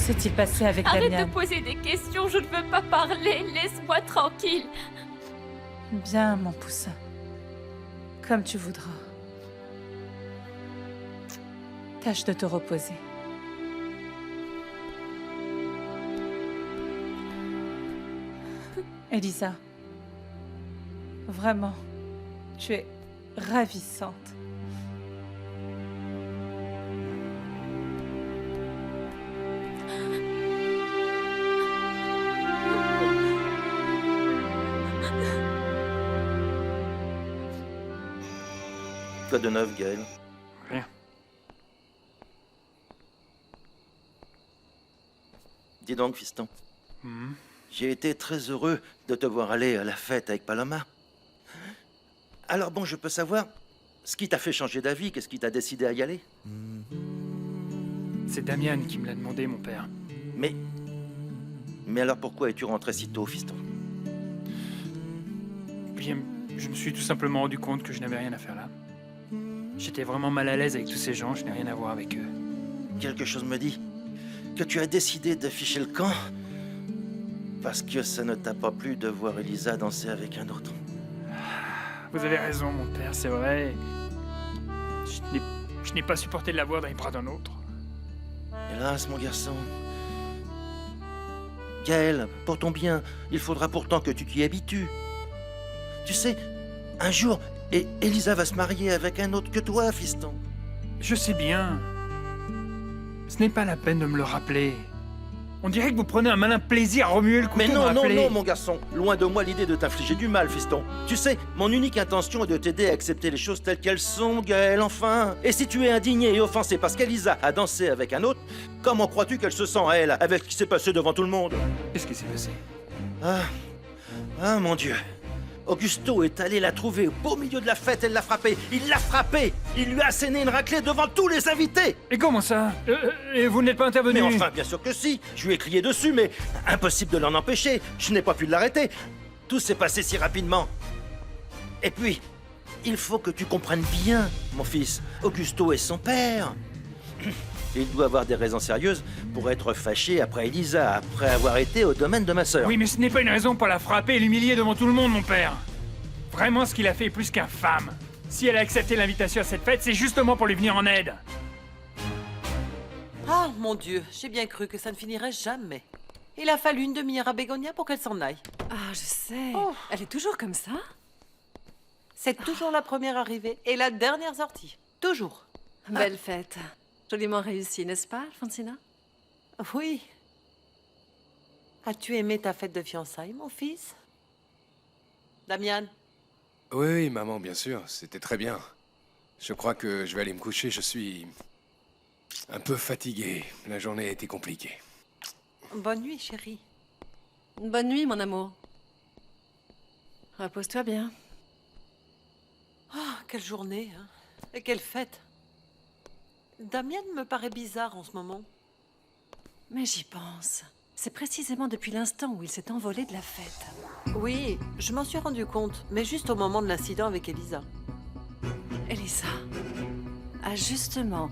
s'est-il passé avec Arrête Damian? de poser des questions, je ne veux pas parler. Laisse-moi tranquille. Bien, mon poussin. Comme tu voudras. Tâche de te reposer. Elisa, vraiment, tu es ravissante. Quoi de neuf, Gaël? Rien. Dis donc, fiston. Mhm. J'ai été très heureux de te voir aller à la fête avec Paloma. Alors bon, je peux savoir ce qui t'a fait changer d'avis, qu'est-ce qui t'a décidé à y aller? C'est Damian qui me l'a demandé, mon père. Mais... Mais alors pourquoi es-tu rentré si tôt, fiston? Puis je me suis tout simplement rendu compte que je n'avais rien à faire là. J'étais vraiment mal à l'aise avec tous ces gens, je n'ai rien à voir avec eux. Quelque chose me dit que tu as décidé d'afficher le camp parce que ça ne t'a pas plu de voir Elisa danser avec un autre. Vous avez raison, mon père, c'est vrai. Je n'ai pas supporté de la voir dans les bras d'un autre. Hélas, mon garçon. Gaël, pour ton bien, il faudra pourtant que tu t'y habitues. Tu sais, un jour, Elisa va se marier avec un autre que toi, fiston. Je sais bien. Ce n'est pas la peine de me le rappeler. On dirait que vous prenez un malin plaisir à remuer le couteau. Mais de me non, non, rappeler. non, mon garçon. Loin de moi l'idée de t'infliger du mal, fiston. Tu sais, mon unique intention est de t'aider à accepter les choses telles qu'elles sont, Gaël, enfin. Et si tu es indigné et offensé parce qu'Elisa a dansé avec un autre, comment crois-tu qu'elle se sent, elle, avec ce qui s'est passé devant tout le monde? Qu'est-ce qui s'est passé? Ah, mon Dieu. Augusto est allé la trouver au beau milieu de la fête, elle l'a frappée. Il l'a frappée. Il lui a asséné une raclée devant tous les invités. Et comment ça? Et vous n'êtes pas intervenu? Mais enfin, bien sûr que si. Je lui ai crié dessus, mais impossible de l'en empêcher. Je n'ai pas pu l'arrêter. Tout s'est passé si rapidement. Et puis, il faut que tu comprennes bien, mon fils. Augusto est son père. Il doit avoir des raisons sérieuses pour être fâché après Elisa, après avoir été au domaine de ma sœur. Oui, mais ce n'est pas une raison pour la frapper et l'humilier devant tout le monde, mon père. Vraiment, ce qu'il a fait est plus qu'infâme. Si elle a accepté l'invitation à cette fête, c'est justement pour lui venir en aide. Ah, mon Dieu, j'ai bien cru que ça ne finirait jamais. Il a fallu une demi-heure à Bégonia pour qu'elle s'en aille. Ah, je sais. Oh. Elle est toujours comme ça? C'est toujours la première arrivée et la dernière sortie. Toujours. Belle fête. Joliment réussie, n'est-ce pas, Alfonsina? Oui. As-tu aimé ta fête de fiançailles, mon fils? Damian? Oui, oui, maman, bien sûr, c'était très bien. Je crois que je vais aller me coucher, je suis un peu fatigué. La journée a été compliquée. Bonne nuit, chérie. Bonne nuit, mon amour. Repose-toi bien. Ah, quelle journée, hein? Et quelle fête! Damian me paraît bizarre en ce moment. Mais j'y pense. C'est précisément depuis l'instant où il s'est envolé de la fête. Oui, je m'en suis rendu compte, mais juste au moment de l'incident avec Elisa. Elisa a justement,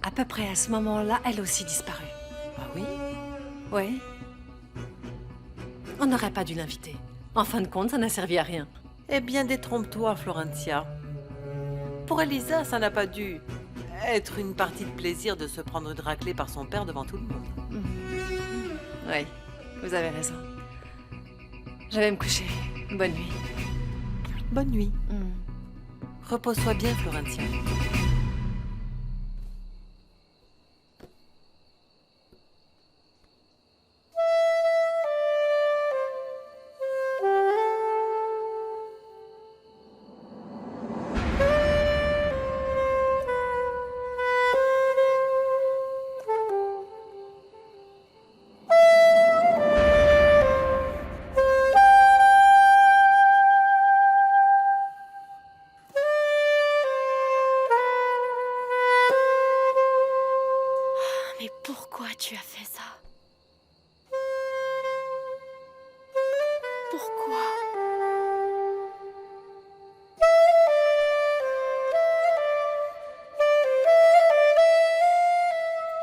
à peu près à ce moment-là, elle aussi disparu. Ah oui? Oui. On n'aurait pas dû l'inviter. En fin de compte, ça n'a servi à rien. Eh bien, détrompe-toi, Florentia. Pour Elisa, ça n'a pas dû être une partie de plaisir de se prendre une raclée par son père devant tout le monde. Oui, vous avez raison. Je vais me coucher. Bonne nuit. Bonne nuit. Repose-toi bien, Florentia. Mais pourquoi tu as fait ça? Pourquoi?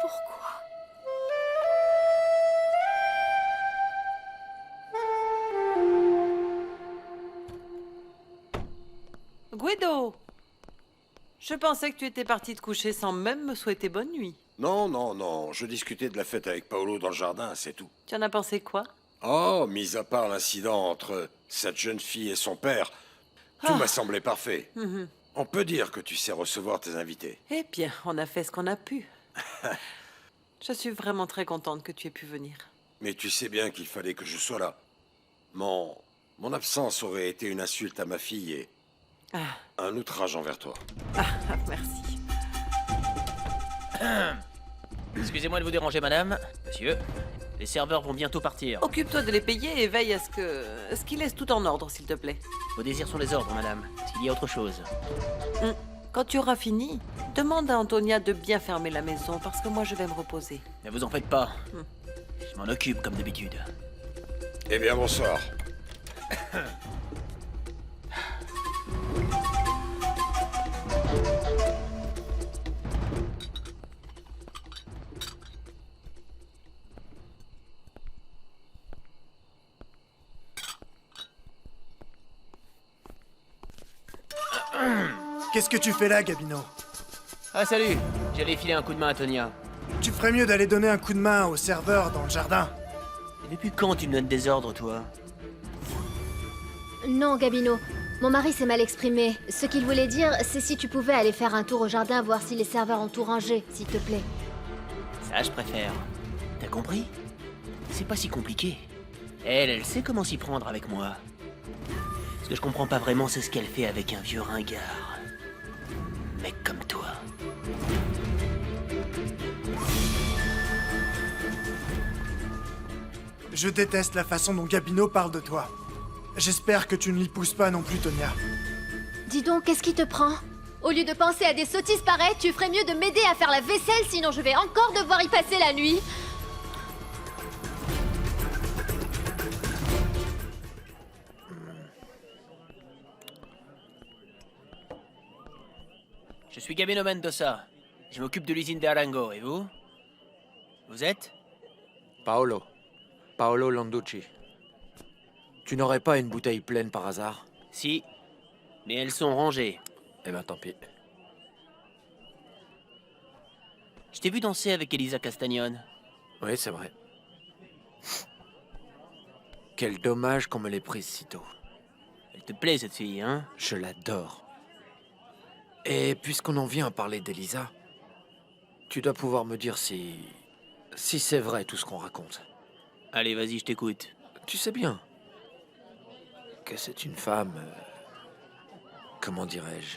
Pourquoi? Guido! Je pensais que tu étais parti te coucher sans même me souhaiter bonne nuit. Non, non, non, je discutais de la fête avec Paolo dans le jardin, c'est tout. Tu en as pensé quoi? Oh, mis à part l'incident entre cette jeune fille et son père, tout m'a semblé parfait. On peut dire que tu sais recevoir tes invités. Eh bien, on a fait ce qu'on a pu. Je suis vraiment très contente que tu aies pu venir. Mais tu sais bien qu'il fallait que je sois là. Mon absence aurait été une insulte à ma fille et un outrage envers toi. Merci. Excusez-moi de vous déranger, madame. Monsieur, les serveurs vont bientôt partir. Occupe-toi de les payer et veille à ce qu'ils laissent tout en ordre, s'il te plaît. Vos désirs sont les ordres, madame. Est-ce qu'il y a autre chose? Quand tu auras fini, demande à Antonia de bien fermer la maison parce que moi je vais me reposer. Ne vous en faites pas. Je m'en occupe comme d'habitude. Eh bien, bonsoir. Qu'est-ce que tu fais là, Gabino? Ah, salut. J'allais filer un coup de main à Tonia. Tu ferais mieux d'aller donner un coup de main au serveur dans le jardin. Et depuis quand tu me donnes des ordres, toi? Non, Gabino. Mon mari s'est mal exprimé. Ce qu'il voulait dire, c'est si tu pouvais aller faire un tour au jardin, voir si les serveurs ont tout rangé, s'il te plaît. Ça, je préfère. T'as compris? C'est pas si compliqué. Elle sait comment s'y prendre avec moi. Ce que je comprends pas vraiment, c'est ce qu'elle fait avec un vieux ringard. Mec comme toi. Je déteste la façon dont Gabino parle de toi. J'espère que tu ne l'y pousses pas non plus, Tonia. Dis donc, qu'est-ce qui te prend? Au lieu de penser à des sottises pareilles, tu ferais mieux de m'aider à faire la vaisselle, sinon je vais encore devoir y passer la nuit. Je suis Gabino Mendoza. Je m'occupe de l'usine d'Arango. Et vous? Vous êtes? Paolo. Paolo Landucci. Tu n'aurais pas une bouteille pleine par hasard? Si. Mais elles sont rangées. Eh ben tant pis. Je t'ai vu danser avec Elisa Castagnone. Oui, c'est vrai. Quel dommage qu'on me l'ait prise si tôt. Elle te plaît, cette fille, hein? Je l'adore. Et puisqu'on en vient à parler d'Elisa, tu dois pouvoir me dire si c'est vrai tout ce qu'on raconte. Allez, vas-y, je t'écoute. Tu sais bien que c'est une femme... comment dirais-je?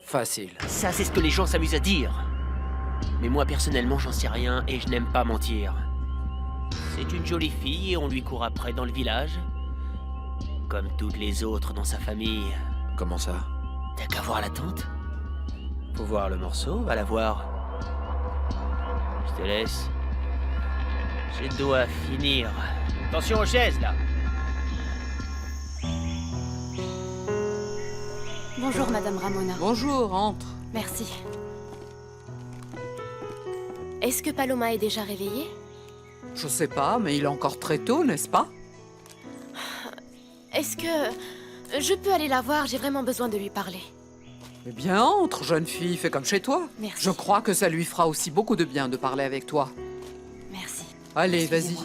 Facile. Ça, c'est ce que les gens s'amusent à dire. Mais moi, personnellement, j'en sais rien et je n'aime pas mentir. C'est une jolie fille et on lui court après dans le village. Comme toutes les autres dans sa famille. Comment ça? T'as qu'à voir la tante. Faut voir le morceau, va la voir. Je te laisse. Je dois finir. Attention aux chaises, là. Bonjour, Madame Ramona. Bonjour, entre. Merci. Est-ce que Paloma est déjà réveillé? Je sais pas, mais il est encore très tôt, n'est-ce pas? Est-ce que... je peux aller la voir? J'ai vraiment besoin de lui parler. Eh bien, entre, jeune fille, fais comme chez toi. Merci. Je crois que ça lui fera aussi beaucoup de bien de parler avec toi. Merci. Allez, vas-y. Excusez-moi.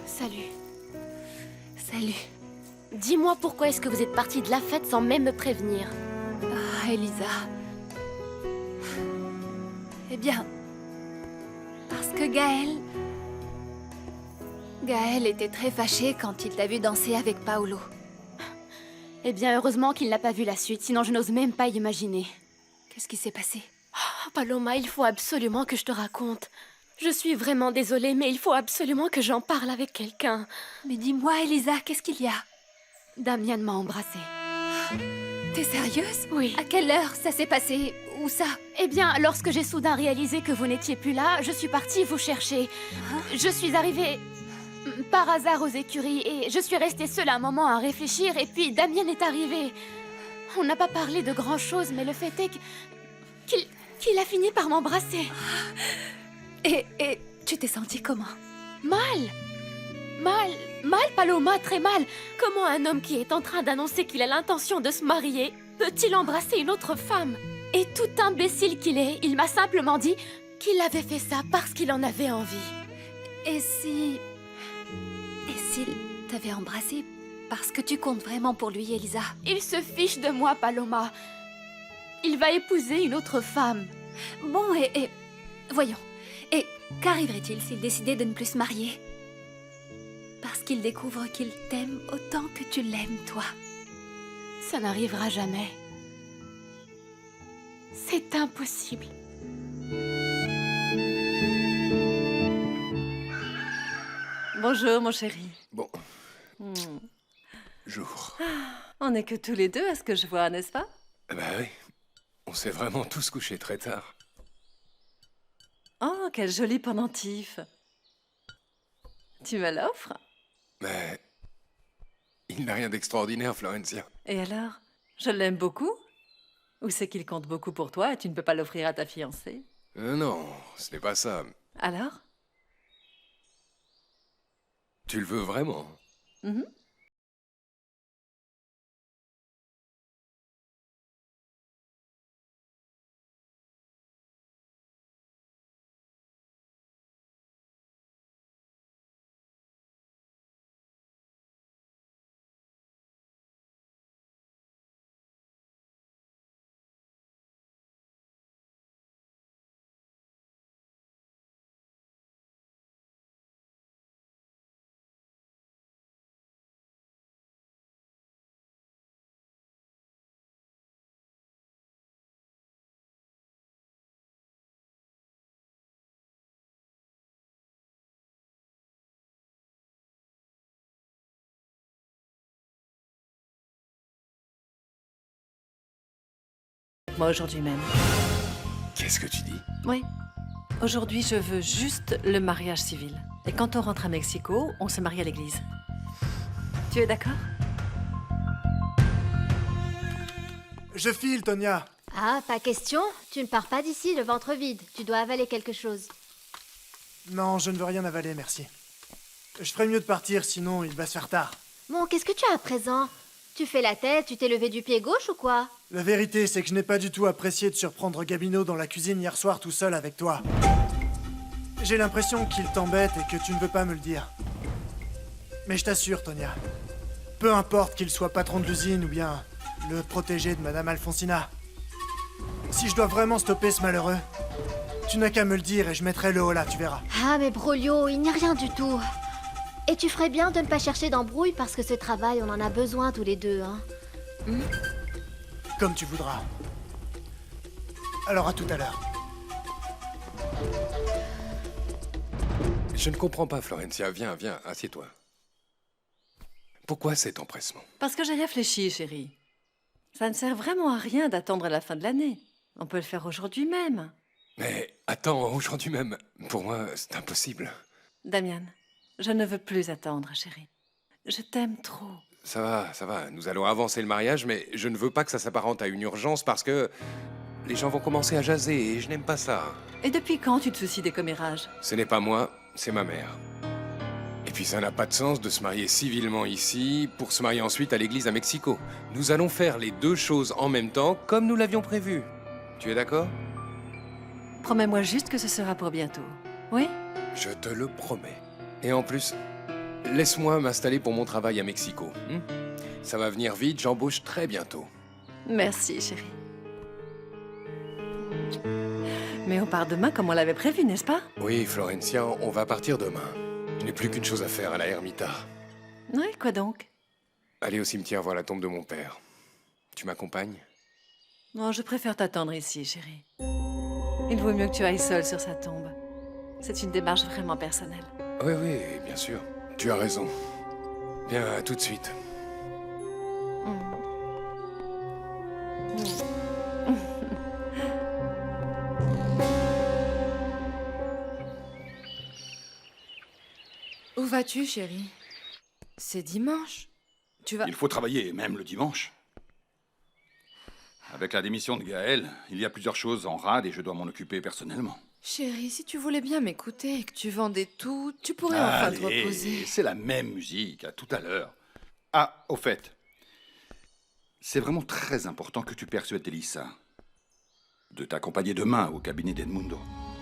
Salut. Salut. Dis-moi pourquoi est-ce que vous êtes partie de la fête sans même me prévenir? Ah, Elisa. Eh bien... parce que Gaël était très fâché quand il t'a vu danser avec Paolo. Eh bien, heureusement qu'il n'a pas vu la suite, sinon je n'ose même pas imaginer. Qu'est-ce qui s'est passé? Oh, Paloma, il faut absolument que je te raconte. Je suis vraiment désolée, mais il faut absolument que j'en parle avec quelqu'un. Mais dis-moi, Elisa, qu'est-ce qu'il y a? Damien m'a embrassée. T'es sérieuse? Oui. À quelle heure ça s'est passé? Où ça? Eh bien, lorsque j'ai soudain réalisé que vous n'étiez plus là, je suis partie vous chercher. Je suis arrivée par hasard aux écuries et je suis restée seule un moment à réfléchir et puis Damien est arrivé. On n'a pas parlé de grand-chose, mais le fait est qu'il a fini par m'embrasser. Et Tu t'es senti comment? Mal! Mal, Paloma, très mal. Comment un homme qui est en train d'annoncer qu'il a l'intention de se marier peut-il embrasser une autre femme? Et tout imbécile qu'il est, il m'a simplement dit qu'il avait fait ça parce qu'il en avait envie. Et si... Et s'il t'avait embrassé parce que tu comptes vraiment pour lui, Elisa? Il se fiche de moi, Paloma. Il va épouser une autre femme. Bon, et... Voyons. Et qu'arriverait-il s'il décidait de ne plus se marier? Parce qu'il découvre qu'il t'aime autant que tu l'aimes, toi. Ça n'arrivera jamais. C'est impossible. Bonjour, mon chéri. Bon. Jour. On n'est que tous les deux à ce que je vois, n'est-ce pas? Bah oui. On s'est vraiment tous couchés très tard. Oh, quel joli pendentif. Tu me l'offres? Mais... il n'a rien d'extraordinaire, Florencia. Et alors? Je l'aime beaucoup? Ou c'est qu'il compte beaucoup pour toi et tu ne peux pas l'offrir à ta fiancée? Non, ce n'est pas ça. Alors? Tu le veux vraiment? Mhm. Moi aujourd'hui même. Qu'est-ce que tu dis? Oui. Aujourd'hui, je veux juste le mariage civil. Et quand on rentre à Mexico, on se marie à l'église. Tu es d'accord? Je file, Tonya. Ah, pas question. Tu ne pars pas d'ici le ventre vide. Tu dois avaler quelque chose. Non, je ne veux rien avaler, merci. Je ferais mieux de partir, sinon il va se faire tard. Bon, qu'est-ce que tu as à présent? Tu fais la tête, tu t'es levé du pied gauche ou quoi? La vérité, c'est que je n'ai pas du tout apprécié de surprendre Gabino dans la cuisine hier soir tout seul avec toi. J'ai l'impression qu'il t'embête et que tu ne veux pas me le dire. Mais je t'assure, Tonya, peu importe qu'il soit patron de l'usine ou bien le protégé de Madame Alfonsina, si je dois vraiment stopper ce malheureux, tu n'as qu'à me le dire et je mettrai le holà, tu verras. Ah, mais Brolio, il n'y a rien du tout. Et tu ferais bien de ne pas chercher d'embrouille parce que ce travail, on en a besoin tous les deux, hein. Comme tu voudras. Alors à tout à l'heure. Je ne comprends pas, Florencia. Viens, assieds-toi. Pourquoi cet empressement? Parce que j'ai réfléchi, chérie. Ça ne sert vraiment à rien d'attendre la fin de l'année. On peut le faire aujourd'hui même. Mais attends, aujourd'hui même, pour moi, c'est impossible. Damian, je ne veux plus attendre, chérie. Je t'aime trop. Ça va, nous allons avancer le mariage, mais je ne veux pas que ça s'apparente à une urgence parce que les gens vont commencer à jaser et je n'aime pas ça. Et depuis quand tu te soucies des commérages? Ce n'est pas moi, c'est ma mère. Et puis ça n'a pas de sens de se marier civilement ici pour se marier ensuite à l'église à Mexico. Nous allons faire les deux choses en même temps comme nous l'avions prévu. Tu es d'accord? Promets-moi juste que ce sera pour bientôt. Oui? Je te le promets. Et en plus, laisse-moi m'installer pour mon travail à Mexico. Ça va venir vite, j'embauche très bientôt. Merci, chérie. Mais on part demain comme on l'avait prévu, n'est-ce pas? Oui, Florencia, on va partir demain. Je n'ai plus qu'une chose à faire à la Ermita. Oui, quoi donc? Aller au cimetière voir la tombe de mon père. Tu m'accompagnes? Non, je préfère t'attendre ici, chérie. Il vaut mieux que tu ailles seule sur sa tombe. C'est une démarche vraiment personnelle. Oui, bien sûr. Tu as raison. Bien, à tout de suite. Où vas-tu, chérie? C'est dimanche. Tu vas... Il faut travailler, même le dimanche. Avec la démission de Gaël, il y a plusieurs choses en rade et je dois m'en occuper personnellement. Chérie, si tu voulais bien m'écouter et que tu vendais tout, tu pourrais enfin te reposer. C'est la même musique, à tout à l'heure. Ah, au fait, c'est vraiment très important que tu persuades Elisa de t'accompagner demain au cabinet d'Edmundo.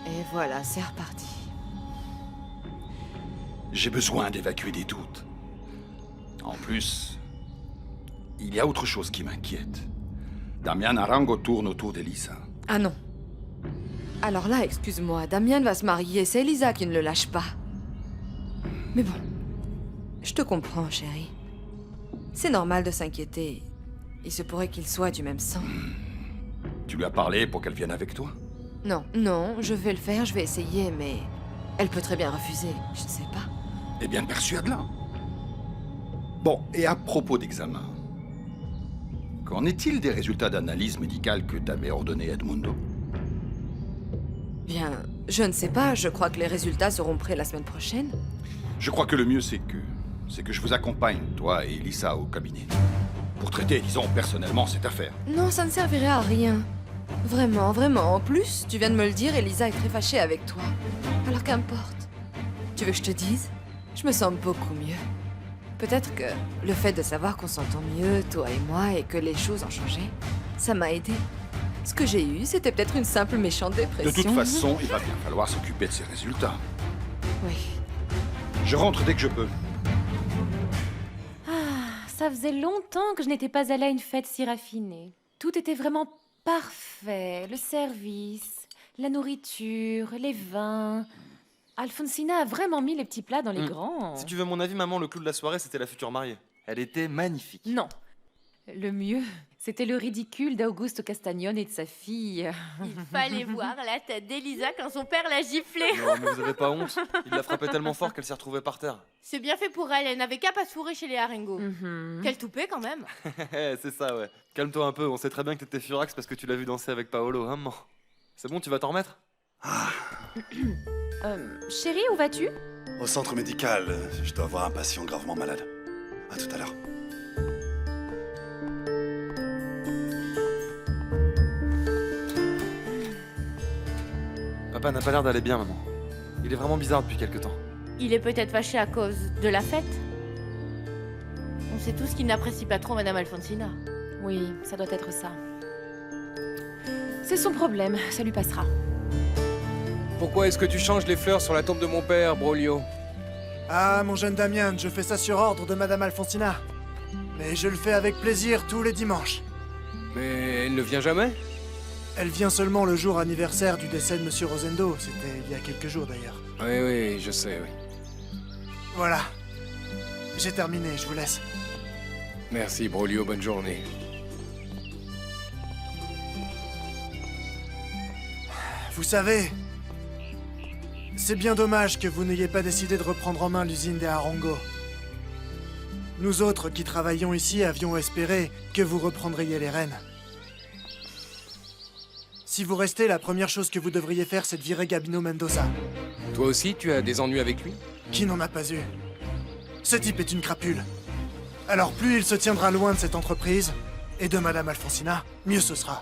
Et voilà, c'est reparti. J'ai besoin d'évacuer des doutes. En plus, il y a autre chose qui m'inquiète. Damian Arango tourne autour d'Elisa. Ah non. Alors là, excuse-moi, Damien va se marier, c'est Elisa qui ne le lâche pas. Mais bon, je te comprends, chérie. C'est normal de s'inquiéter. Il se pourrait qu'il soit du même sang. Tu lui as parlé pour qu'elle vienne avec toi? Non, je vais le faire, je vais essayer, mais... Elle peut très bien refuser, je ne sais pas. Eh bien, persuade-la. Bon, et à propos d'examen, qu'en est-il des résultats d'analyse médicale que t'avais ordonné Edmundo? Bien, je ne sais pas, je crois que les résultats seront prêts la semaine prochaine. Je crois que le mieux, c'est que je vous accompagne, toi et Elisa, au cabinet. Pour traiter, disons, personnellement cette affaire. Non, ça ne servirait à rien. Vraiment, vraiment. En plus, tu viens de me le dire, Elisa est très fâchée avec toi. Alors qu'importe. Tu veux que je te dise? Je me sens beaucoup mieux. Peut-être que le fait de savoir qu'on s'entend mieux, toi et moi, et que les choses ont changé, ça m'a aidé. Ce que j'ai eu, c'était peut-être une simple méchante dépression. De toute façon, il va bien falloir s'occuper de ces résultats. Oui. Je rentre dès que je peux. Ça faisait longtemps que je n'étais pas allée à une fête si raffinée. Tout était vraiment parfait. Le service, la nourriture, les vins. Alfonsina a vraiment mis les petits plats dans les grands. Si tu veux mon avis, maman, le clou de la soirée, c'était la future mariée. Elle était magnifique. Non. Le mieux, c'était le ridicule d'Augusto Castagnone et de sa fille. Il fallait voir la tête d'Elisa quand son père l'a giflée. Non, mais vous avez pas honte. Il l'a frappée tellement fort qu'elle s'est retrouvée par terre. C'est bien fait pour elle, elle n'avait qu'à pas se fourrer chez les Arengo. Quel toupet quand même. C'est ça, ouais. Calme-toi un peu, on sait très bien que t'étais furax parce que tu l'as vu danser avec Paolo, hein, maman. C'est bon, tu vas t'en remettre? Chérie, où vas-tu? Au centre médical, je dois voir un patient gravement malade. À tout à l'heure. Papa n'a pas l'air d'aller bien, maman. Il est vraiment bizarre depuis quelque temps. Il est peut-être fâché à cause de la fête. On sait tous qu'il n'apprécie pas trop Madame Alfonsina. Oui, ça doit être ça. C'est son problème, ça lui passera. Pourquoi est-ce que tu changes les fleurs sur la tombe de mon père, Broglio? Ah, mon jeune Damien, je fais ça sur ordre de Madame Alfonsina. Mais je le fais avec plaisir tous les dimanches. Mais elle ne vient jamais? Elle vient seulement le jour anniversaire du décès de Monsieur Rosendo. C'était il y a quelques jours d'ailleurs. Oui, je sais, oui. Voilà. J'ai terminé, je vous laisse. Merci, Broglio, bonne journée. Vous savez, c'est bien dommage que vous n'ayez pas décidé de reprendre en main l'usine des Arango. Nous autres qui travaillions ici avions espéré que vous reprendriez les rênes. Si vous restez, la première chose que vous devriez faire, c'est de virer Gabino Mendoza. Toi aussi, tu as des ennuis avec lui? Qui n'en a pas eu? Ce type est une crapule. Alors plus il se tiendra loin de cette entreprise, et de Madame Alfonsina, mieux ce sera.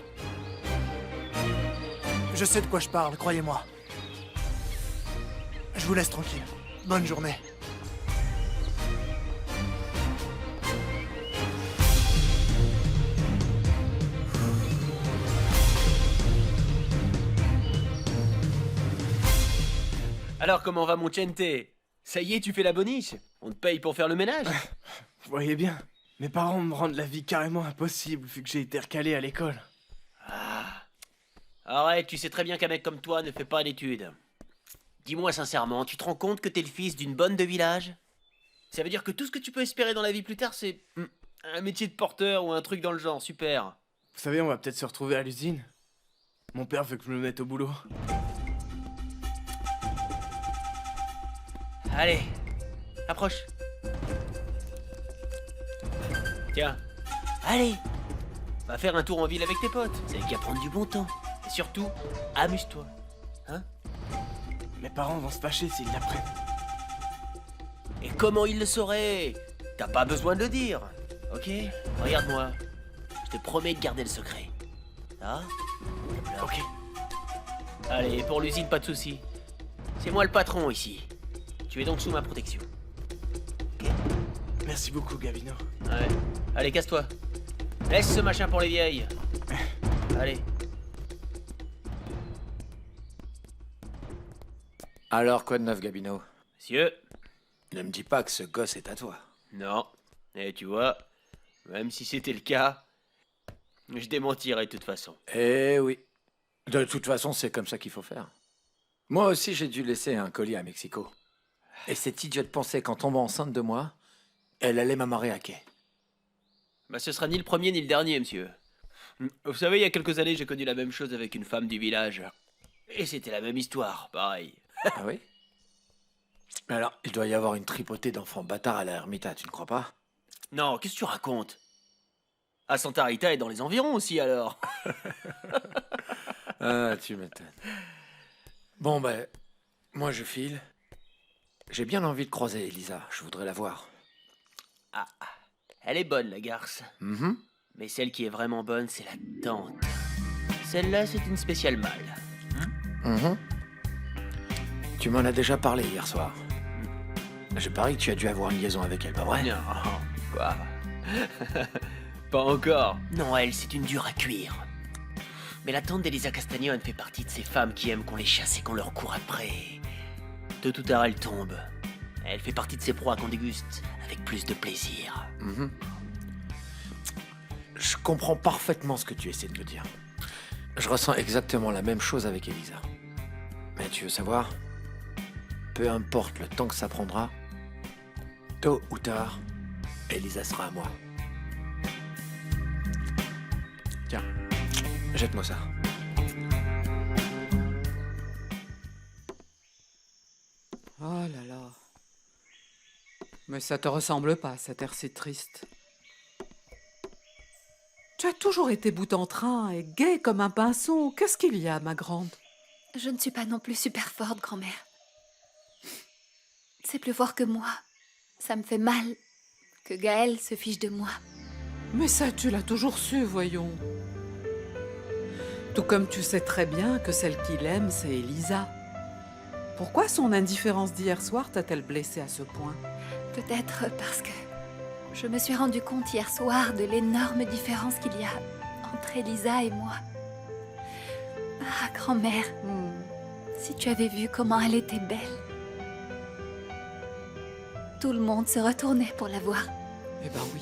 Je sais de quoi je parle, croyez-moi. Je vous laisse tranquille. Bonne journée. Alors comment va mon Chente? Ça y est, tu fais la boniche? On te paye pour faire le ménage? Vous voyez bien, mes parents me rendent la vie carrément impossible vu que j'ai été recalé à l'école. Arrête, tu sais très bien qu'un mec comme toi ne fait pas d'études. Dis-moi sincèrement, tu te rends compte que t'es le fils d'une bonne de village? Ça veut dire que tout ce que tu peux espérer dans la vie plus tard, c'est un métier de porteur ou un truc dans le genre, super. Vous savez, on va peut-être se retrouver à l'usine. Mon père veut que je me mette au boulot. Allez, approche. Tiens, allez, va faire un tour en ville avec tes potes. C'est qu'à prendre du bon temps. Et surtout, amuse-toi. Hein? Mes parents vont se fâcher s'ils l'apprennent. Et comment ils le sauraient? T'as pas besoin de le dire. Ok? Regarde-moi. Je te promets de garder le secret. Ah? Ok. Allez, pour l'usine, pas de soucis. C'est moi le patron ici. Tu es donc sous ma protection. Merci beaucoup, Gavino. Ouais. Allez, casse-toi. Laisse ce machin pour les vieilles. Allez. Alors, quoi de neuf, Gabino? Monsieur. Ne me dis pas que ce gosse est à toi. Non. Et tu vois, même si c'était le cas, je démentirais de toute façon. Eh oui. De toute façon, c'est comme ça qu'il faut faire. Moi aussi, j'ai dû laisser un colis à Mexico. Et cette idiote pensait qu'en tombant enceinte de moi, elle allait m'amarrer à quai. Bah, ce sera ni le premier ni le dernier, monsieur. Vous savez, il y a quelques années, j'ai connu la même chose avec une femme du village. Et c'était la même histoire, pareil. Ah oui? Mais alors, il doit y avoir une tripotée d'enfants bâtards à la Ermita, tu ne crois pas? Non, qu'est-ce que tu racontes? À Santa Rita et dans les environs aussi, alors. Ah, tu m'étonnes. Bon, ben, moi je file. J'ai bien envie de croiser Elisa, je voudrais la voir. Ah, elle est bonne, la garce. Mhm. Mais celle qui est vraiment bonne, c'est la tante. Celle-là, c'est une spéciale mâle. Mhm. Tu m'en as déjà parlé hier soir. Je parie que tu as dû avoir une liaison avec elle, pas vrai? Non, quoi? Pas encore. Non, elle, c'est une dure à cuire. Mais la tante d'Elisa Castagnone fait partie de ces femmes qui aiment qu'on les chasse et qu'on leur court après. Tôt ou tard, elle tombe. Elle fait partie de ces proies qu'on déguste avec plus de plaisir. Mhm. Je comprends parfaitement ce que tu essaies de me dire. Je ressens exactement la même chose avec Elisa. Mais tu veux savoir? Peu importe le temps que ça prendra, tôt ou tard, Elisa sera à moi. Tiens, jette-moi ça. Oh là là. Mais ça te ressemble pas, cet air si triste. Tu as toujours été bout en train et gaie comme un pinson. Qu'est-ce qu'il y a, ma grande? Je ne suis pas non plus super forte, grand-mère. C'est plus fort que moi. Ça me fait mal que Gaël se fiche de moi. Mais ça, tu l'as toujours su, voyons. Tout comme tu sais très bien que celle qu'il aime, c'est Elisa. Pourquoi son indifférence d'hier soir t'a-t-elle blessée à ce point? Peut-être parce que je me suis rendu compte hier soir de l'énorme différence qu'il y a entre Elisa et moi. Ah, grand-mère, si tu avais vu comment elle était belle. Tout le monde se retournait pour la voir. Eh ben oui.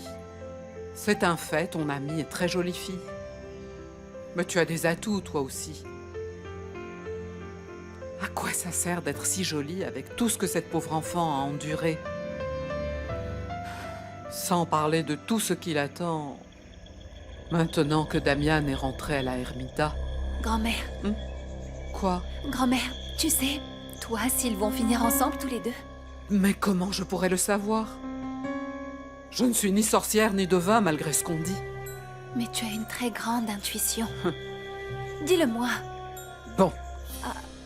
C'est un fait, ton amie est très jolie fille. Mais tu as des atouts, toi aussi. À quoi ça sert d'être si jolie avec tout ce que cette pauvre enfant a enduré? Sans parler de tout ce qui l'attend, maintenant que Damian est rentré à la Ermita. Grand-mère. Quoi? Grand-mère, tu sais, toi, s'ils vont finir ensemble tous les deux. Mais comment je pourrais le savoir? Je ne suis ni sorcière ni devin, malgré ce qu'on dit. Mais tu as une très grande intuition. Dis-le-moi. Bon.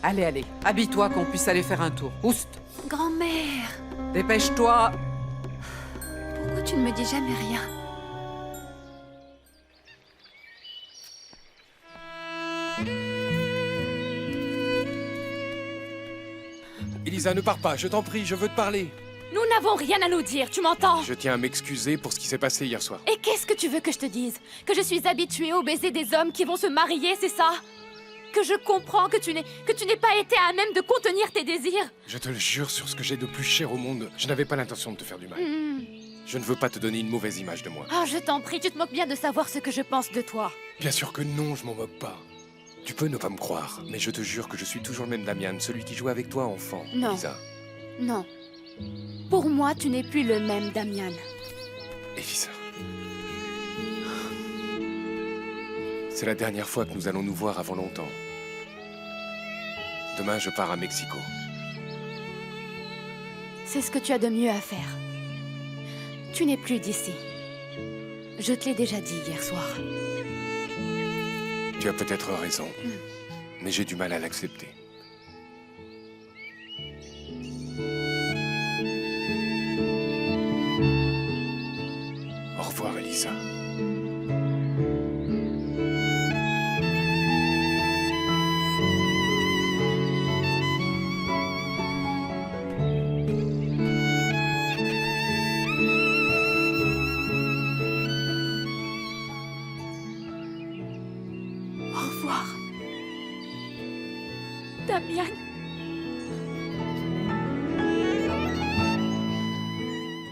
Allez, allez, habille-toi qu'on puisse aller faire un tour. Oust! Grand-mère! Dépêche-toi! Pourquoi tu ne me dis jamais rien? Elisa, ne pars pas, je t'en prie, je veux te parler. Nous n'avons rien à nous dire, tu m'entends? Je tiens à m'excuser pour ce qui s'est passé hier soir. Et qu'est-ce que tu veux que je te dise? Que je suis habituée au baiser des hommes qui vont se marier, c'est ça? Que je comprends que tu n'aies pas été à même de contenir tes désirs? Je te le jure sur ce que j'ai de plus cher au monde, je n'avais pas l'intention de te faire du mal. Je ne veux pas te donner une mauvaise image de moi. Oh, je t'en prie, tu te moques bien de savoir ce que je pense de toi. Bien sûr que non, je m'en moque pas. Tu peux ne pas me croire, mais je te jure que je suis toujours le même Damian, celui qui jouait avec toi enfant, Non. Elisa. Non. Pour moi, tu n'es plus le même Damian. Elisa. C'est la dernière fois que nous allons nous voir avant longtemps. Demain, je pars à Mexico. C'est ce que tu as de mieux à faire. Tu n'es plus d'ici. Je te l'ai déjà dit hier soir. Tu as peut-être raison, mais j'ai du mal à l'accepter. Au revoir, Elisa. Damian.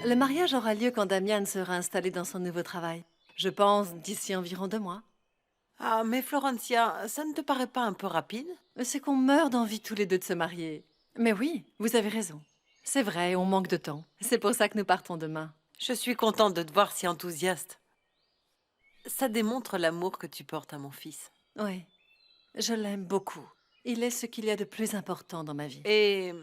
Le mariage aura lieu quand Damian sera installé dans son nouveau travail. Je pense d'ici environ 2 mois. Ah, mais Florencia, ça ne te paraît pas un peu rapide? C'est qu'on meurt d'envie tous les deux de se marier. Mais oui, vous avez raison. C'est vrai, on manque de temps. C'est pour ça que nous partons demain. Je suis contente de te voir si enthousiaste. Ça démontre l'amour que tu portes à mon fils. Oui, je l'aime beaucoup. Il est ce qu'il y a de plus important dans ma vie. Et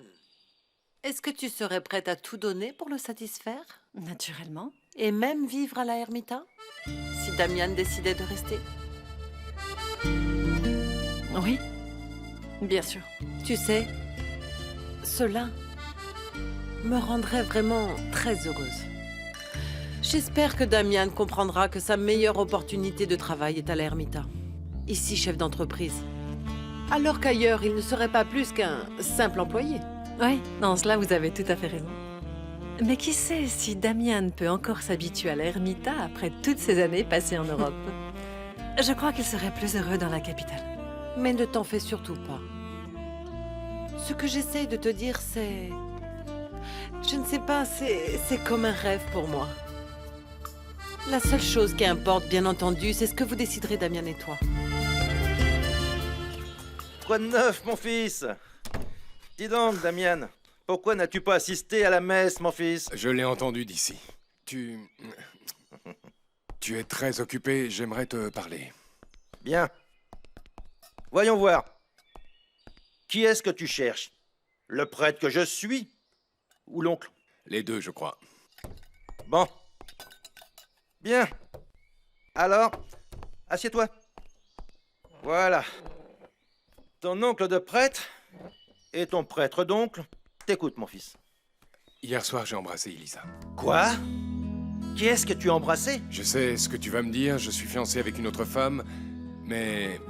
est-ce que tu serais prête à tout donner pour le satisfaire? Naturellement. Et même vivre à la Ermita? Si Damian décidait de rester? Oui, bien sûr. Tu sais, cela me rendrait vraiment très heureuse. J'espère que Damian comprendra que sa meilleure opportunité de travail est à la Ermita. Ici, chef d'entreprise. Alors qu'ailleurs, il ne serait pas plus qu'un simple employé. Oui, dans cela, vous avez tout à fait raison. Mais qui sait si Damian peut encore s'habituer à la Ermita après toutes ces années passées en Europe? Je crois qu'il serait plus heureux dans la capitale. Mais ne t'en fais surtout pas. Ce que j'essaye de te dire, c'est... Je ne sais pas, c'est comme un rêve pour moi. La seule chose qui importe, bien entendu, c'est ce que vous déciderez, Damian et toi. Quoi de neuf, mon fils? Dis donc, Damian, pourquoi n'as-tu pas assisté à la messe, mon fils? Je l'ai entendu d'ici. Tu es très occupé, j'aimerais te parler. Bien. Voyons voir. Qui est-ce que tu cherches? Le prêtre que je suis? Ou l'oncle? Les deux, je crois. Bon. Bien. Alors, assieds-toi. Voilà. Ton oncle de prêtre et ton prêtre d'oncle t'écoute, mon fils. Hier soir, j'ai embrassé Elisa. Quoi? Qui est-ce que tu as embrassé? Je sais ce que tu vas me dire, je suis fiancé avec une autre femme, mais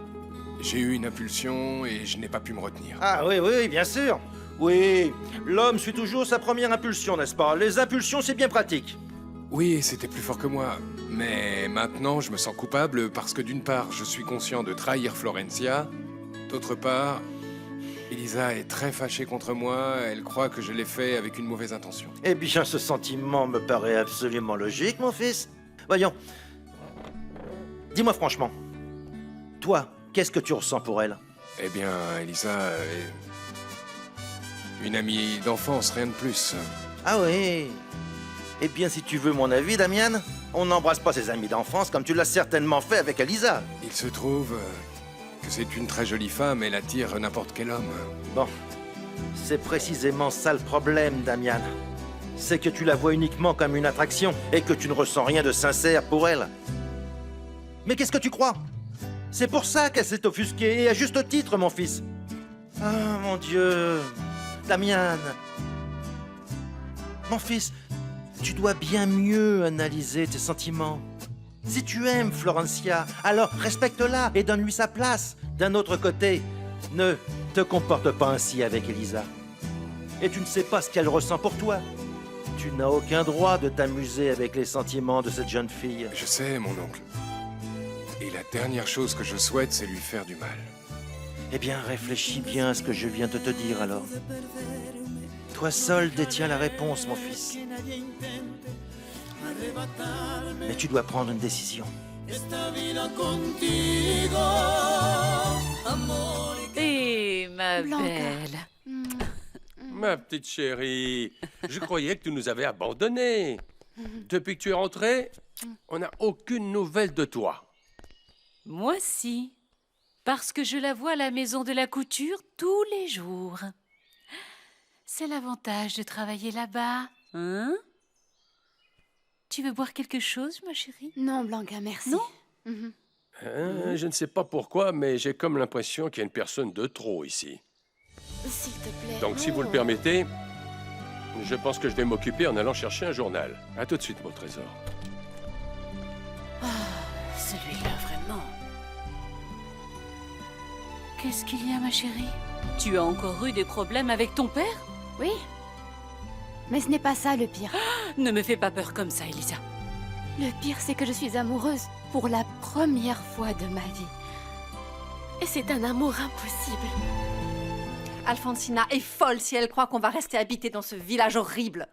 j'ai eu une impulsion et je n'ai pas pu me retenir. Ah oui, oui, bien sûr. Oui, l'homme suit toujours sa première impulsion, n'est-ce pas? Les impulsions, c'est bien pratique. Oui, c'était plus fort que moi, mais maintenant je me sens coupable parce que d'une part, je suis conscient de trahir Florencia, d'autre part, Elisa est très fâchée contre moi, elle croit que je l'ai fait avec une mauvaise intention. Eh bien, ce sentiment me paraît absolument logique, mon fils. Voyons, dis-moi franchement, toi, qu'est-ce que tu ressens pour elle? Eh bien, Elisa est une amie d'enfance, rien de plus. Ah oui. Eh bien, si tu veux mon avis, Damian, on n'embrasse pas ses amis d'enfance comme tu l'as certainement fait avec Elisa. Il se trouve que c'est une très jolie femme, elle attire n'importe quel homme. Bon, c'est précisément ça le problème, Damian. C'est que tu la vois uniquement comme une attraction et que tu ne ressens rien de sincère pour elle. Mais qu'est-ce que tu crois? C'est pour ça qu'elle s'est offusquée, et à juste titre, mon fils. Ah, mon Dieu. Damian. Mon fils, tu dois bien mieux analyser tes sentiments. Si tu aimes Florencia, alors respecte-la et donne-lui sa place. D'un autre côté, ne te comporte pas ainsi avec Elisa. Et tu ne sais pas ce qu'elle ressent pour toi. Tu n'as aucun droit de t'amuser avec les sentiments de cette jeune fille. Je sais, mon oncle. Et la dernière chose que je souhaite, c'est lui faire du mal. Eh bien, réfléchis bien à ce que je viens de te dire alors. Toi seul détiens la réponse, mon fils. Mais tu dois prendre une décision. Et ma Blanca. belle. Ma petite chérie, je croyais que tu nous avais abandonnés. Depuis que tu es rentrée, on n'a aucune nouvelle de toi. Moi si. Parce que je la vois à la maison de la couture tous les jours. C'est l'avantage de travailler là-bas. Hein? Tu veux boire quelque chose, ma chérie? Non, Blanca, merci. Non? Je ne sais pas pourquoi, mais j'ai comme l'impression qu'il y a une personne de trop ici. S'il te plaît. Donc, si vous le permettez, je pense que je vais m'occuper en allant chercher un journal. À tout de suite, mon trésor. Celui-là, vraiment. Qu'est-ce qu'il y a, ma chérie? Tu as encore eu des problèmes avec ton père? Oui. Mais ce n'est pas ça le pire. Ne me fais pas peur comme ça, Elisa. Le pire, c'est que je suis amoureuse pour la première fois de ma vie. Et c'est un amour impossible. Alfonsina est folle si elle croit qu'on va rester habité dans ce village horrible.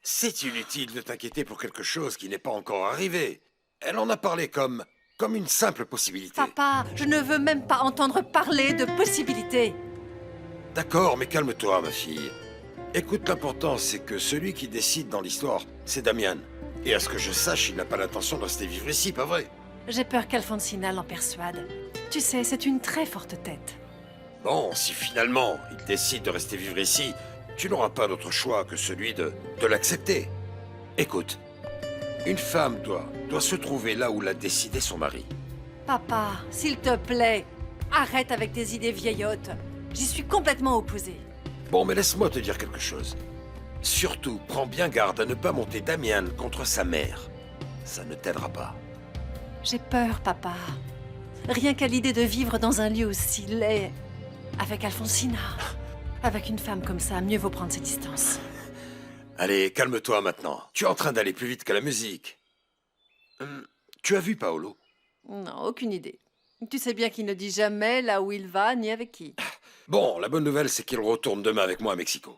C'est inutile de t'inquiéter pour quelque chose qui n'est pas encore arrivé. Elle en a parlé comme une simple possibilité. Papa, je ne veux même pas entendre parler de possibilités. D'accord, mais calme-toi, ma fille. Écoute, l'important, c'est que celui qui décide dans l'histoire, c'est Damian. Et à ce que je sache, il n'a pas l'intention de rester vivre ici, pas vrai? J'ai peur qu'Alfonsina l'en persuade. Tu sais, c'est une très forte tête. Bon, si finalement il décide de rester vivre ici, tu n'auras pas d'autre choix que celui de l'accepter. Écoute, une femme doit se trouver là où l'a décidé son mari. Papa, s'il te plaît, arrête avec tes idées vieillottes. J'y suis complètement opposée. Bon, mais laisse-moi te dire quelque chose. Surtout, prends bien garde à ne pas monter Damian contre sa mère. Ça ne t'aidera pas. J'ai peur, papa. Rien qu'à l'idée de vivre dans un lieu aussi laid, avec Alfonsina. Avec une femme comme ça, mieux vaut prendre ses distances. Allez, calme-toi maintenant. Tu es en train d'aller plus vite que la musique. Tu as vu Paolo? Non, aucune idée. Tu sais bien qu'il ne dit jamais là où il va, ni avec qui. Bon, la bonne nouvelle, c'est qu'il retourne demain avec moi à Mexico.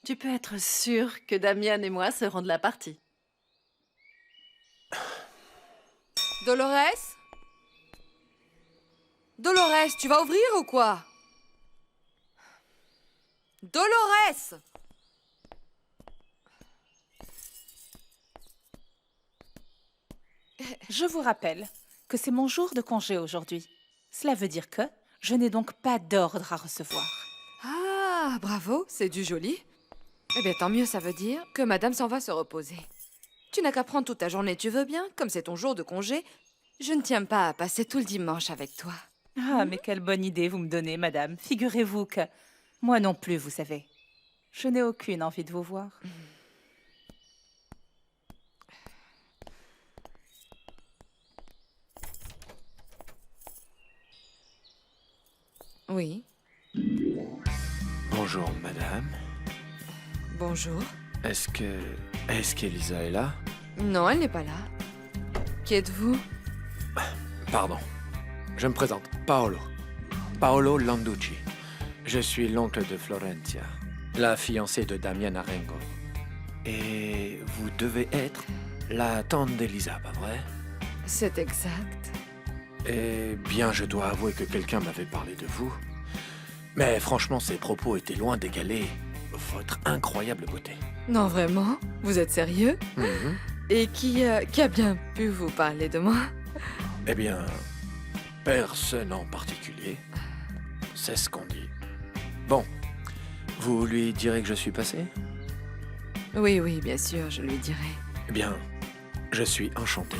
Tu peux être sûr que Damian et moi serons de la partie. Dolores? Dolores, tu vas ouvrir ou quoi? Dolores! Je vous rappelle que c'est mon jour de congé aujourd'hui. Cela veut dire que je n'ai donc pas d'ordre à recevoir. Ah, bravo, c'est du joli. Eh bien, tant mieux, ça veut dire que madame s'en va se reposer. Tu n'as qu'à prendre toute ta journée, tu veux bien? Comme c'est ton jour de congé, je ne tiens pas à passer tout le dimanche avec toi. Ah, mais quelle bonne idée vous me donnez, madame. Figurez-vous que moi non plus, vous savez. Je n'ai aucune envie de vous voir. Oui. Bonjour, madame. Bonjour. Est-ce qu'Elisa est là? Non, elle n'est pas là. Qui êtes-vous? Pardon. Je me présente, Paolo. Paolo Landucci. Je suis l'oncle de Florencia, la fiancée de Damian Arengo. Et vous devez être la tante d'Elisa, pas vrai? C'est exact. Eh bien, je dois avouer que quelqu'un m'avait parlé de vous. Mais franchement, ses propos étaient loin d'égaler votre incroyable beauté. Non, vraiment? Vous êtes sérieux? Mhm. Et qui a bien pu vous parler de moi? Eh bien, personne en particulier. C'est ce qu'on dit. Bon, vous lui direz que je suis passé? Oui, oui, bien sûr, je lui dirai. Eh bien, je suis enchanté.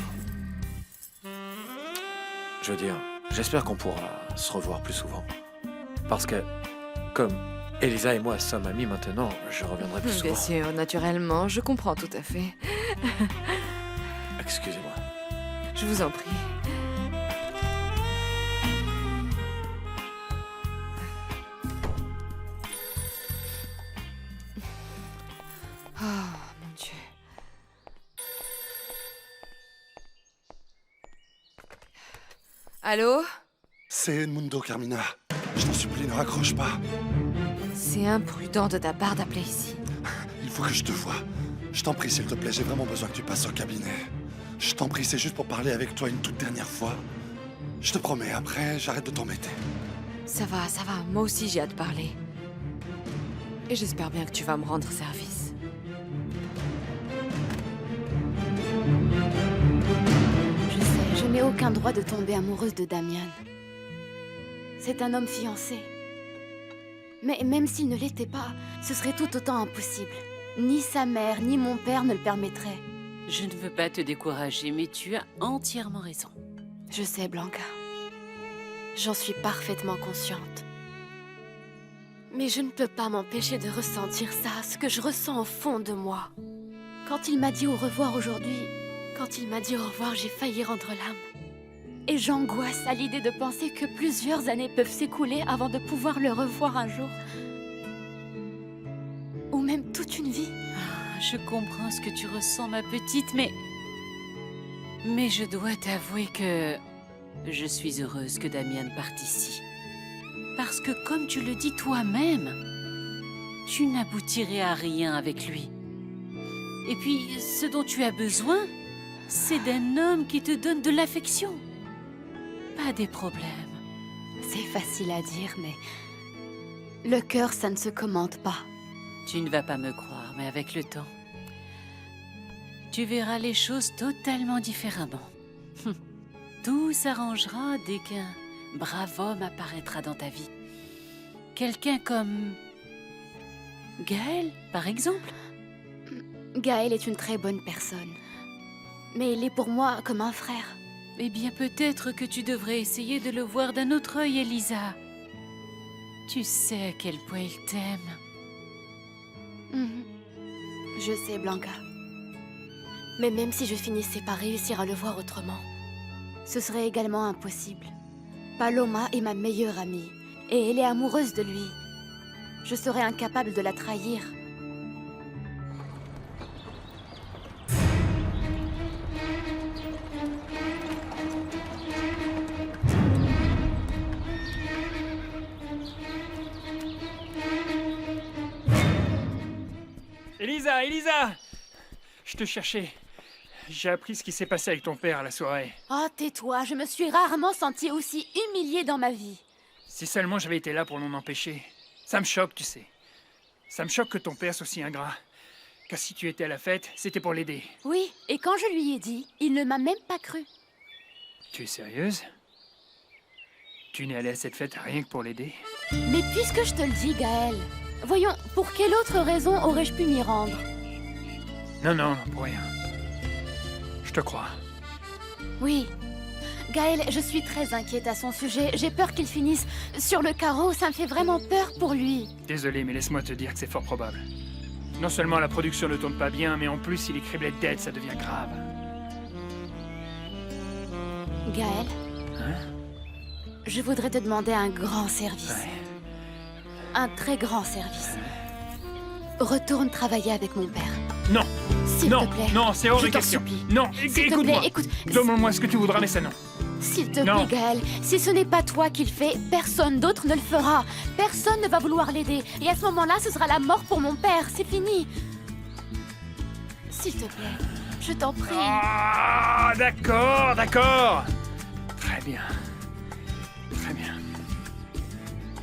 Je veux dire, j'espère qu'on pourra se revoir plus souvent. Parce que, comme Elisa et moi sommes amis maintenant, je reviendrai plus souvent. Bien sûr, naturellement, je comprends tout à fait. Excusez-moi. Je vous en prie. Oh, mon Dieu. Allô? C'est Edmundo, Carmina. Je t'en supplie, ne raccroche pas. C'est imprudent de ta part d'appeler ici. Il faut que je te voie. Je t'en prie, s'il te plaît, j'ai vraiment besoin que tu passes au cabinet. Je t'en prie, c'est juste pour parler avec toi une toute dernière fois. Je te promets, après, j'arrête de t'embêter. Ça va, moi aussi j'ai hâte de parler. Et j'espère bien que tu vas me rendre service. Je sais, je n'ai aucun droit de tomber amoureuse de Damian. C'est un homme fiancé. Mais même s'il ne l'était pas, ce serait tout autant impossible. Ni sa mère, ni mon père ne le permettraient. Je ne veux pas te décourager, mais tu as entièrement raison. Je sais, Blanca. J'en suis parfaitement consciente. Mais je ne peux pas m'empêcher de ressentir ça, ce que je ressens au fond de moi. Quand il m'a dit au revoir aujourd'hui, j'ai failli rendre l'âme. Et j'angoisse à l'idée de penser que plusieurs années peuvent s'écouler avant de pouvoir le revoir un jour. Ou même toute une vie. Je comprends ce que tu ressens, ma petite, mais je dois t'avouer que je suis heureuse que Damian parte ici. Parce que, comme tu le dis toi-même, tu n'aboutirais à rien avec lui. Et puis, ce dont tu as besoin, c'est d'un homme qui te donne de l'affection. Pas des problèmes. C'est facile à dire, mais le cœur, ça ne se commande pas. Tu ne vas pas me croire, mais avec le temps, tu verras les choses totalement différemment. Tout s'arrangera dès qu'un brave homme apparaîtra dans ta vie. Quelqu'un comme Gaël, par exemple. Gaël est une très bonne personne. Mais il est pour moi comme un frère. Eh bien, peut-être que tu devrais essayer de le voir d'un autre œil, Elisa. Tu sais à quel point il t'aime. Je sais, Blanca. Mais même si je finissais par réussir à le voir autrement, ce serait également impossible. Paloma est ma meilleure amie, et elle est amoureuse de lui. Je serais incapable de la trahir. Elisa, Elisa! Je te cherchais. J'ai appris ce qui s'est passé avec ton père à la soirée. Oh, tais-toi, je me suis rarement sentie aussi humiliée dans ma vie. Si seulement j'avais été là pour l'en empêcher. Ça me choque, tu sais. Ça me choque que ton père soit si ingrat. Car si tu étais à la fête, c'était pour l'aider. Oui, et quand je lui ai dit, il ne m'a même pas cru. Tu es sérieuse? Tu n'es allée à cette fête rien que pour l'aider? Mais puisque je te le dis, Gaël, voyons, pour quelle autre raison aurais-je pu m'y rendre? Non, pour rien. Je te crois. Oui. Gaël, je suis très inquiète à son sujet. J'ai peur qu'il finisse sur le carreau. Ça me fait vraiment peur pour lui. Désolé, mais laisse-moi te dire que c'est fort probable. Non seulement la production ne tourne pas bien, mais en plus, il est criblé de dettes, ça devient grave. Gaël, je voudrais te demander un grand service. Un très grand service. Retourne travailler avec mon père. Non. S'il te plaît. Non, c'est hors de Je t'en question. supplie. Non, S'il te écoute-moi. plaît, écoute. Demande-moi ce que tu voudras, mais ça non. S'il te Non. plaît, Gaël, si ce n'est pas toi qui le fais, personne d'autre ne le fera. Personne ne va vouloir l'aider. Et à ce moment-là, ce sera la mort pour mon père. C'est fini. S'il te plaît, je t'en prie. Ah, d'accord. Très bien.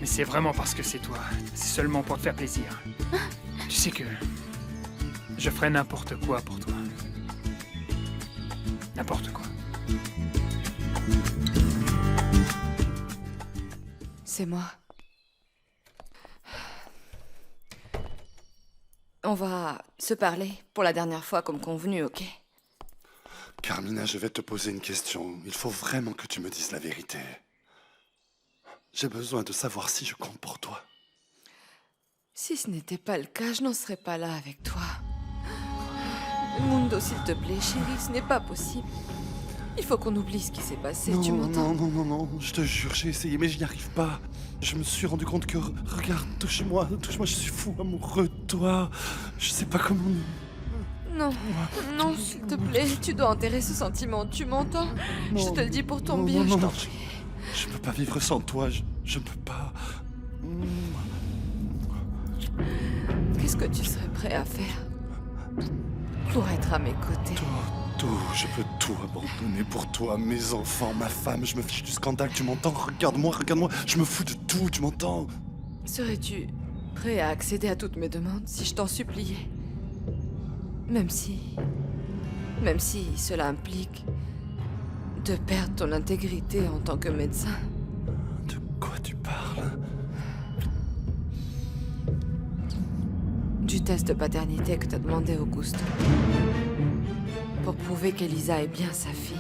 Mais c'est vraiment parce que c'est toi. C'est seulement pour te faire plaisir. Tu sais que je ferais n'importe quoi pour toi. N'importe quoi. C'est moi. On va se parler pour la dernière fois comme convenu, ok? Carmina, je vais te poser une question. Il faut vraiment que tu me dises la vérité. J'ai besoin de savoir si je compte pour toi. Si ce n'était pas le cas, je n'en serais pas là avec toi. Mundo, s'il te plaît, chérie, ce n'est pas possible. Il faut qu'on oublie ce qui s'est passé, tu m'entends? Non, je te jure, j'ai essayé, mais je n'y arrive pas. Je me suis rendu compte que... Regarde, touche-moi, je suis fou amoureux de toi. Je sais pas comment... Non, s'il te plaît, tu dois enterrer ce sentiment, tu m'entends? Je te le dis pour ton bien, je t'en prie. Je peux pas vivre sans toi, je peux pas... Qu'est-ce que tu serais prêt à faire pour être à mes côtés? Tout, je peux tout abandonner pour toi, mes enfants, ma femme, je me fiche du scandale, tu m'entends? Regarde-moi, je me fous de tout, tu m'entends? Serais-tu prêt à accéder à toutes mes demandes si je t'en suppliais? Même si cela implique de perdre ton intégrité en tant que médecin. De quoi tu parles? Du test de paternité que t'as demandé Augusto. Pour prouver qu'Elisa est bien sa fille.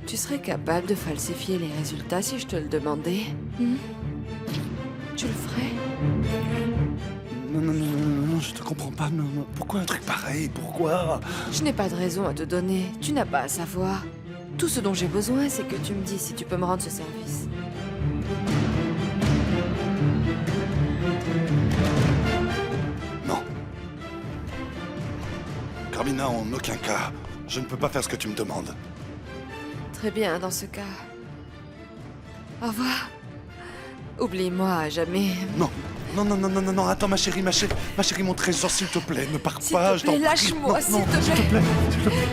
Tu serais capable de falsifier les résultats si je te le demandais? Tu le ferais? Non, je te comprends pas, non. Pourquoi un truc pareil? Pourquoi? Je n'ai pas de raison à te donner. Tu n'as pas à savoir. Tout ce dont j'ai besoin, c'est que tu me dises si tu peux me rendre ce service. Non. Carmina, en aucun cas. Je ne peux pas faire ce que tu me demandes. Très bien, dans ce cas. Au revoir. Oublie-moi à jamais. Non, non, non, non, non, non, non, attends, ma chérie, mon trésor, s'il te plaît, ne pars S'il pas, te je t'en plaît, prie. lâche-moi, Non, s'il non, te plaît. s'il te plaît.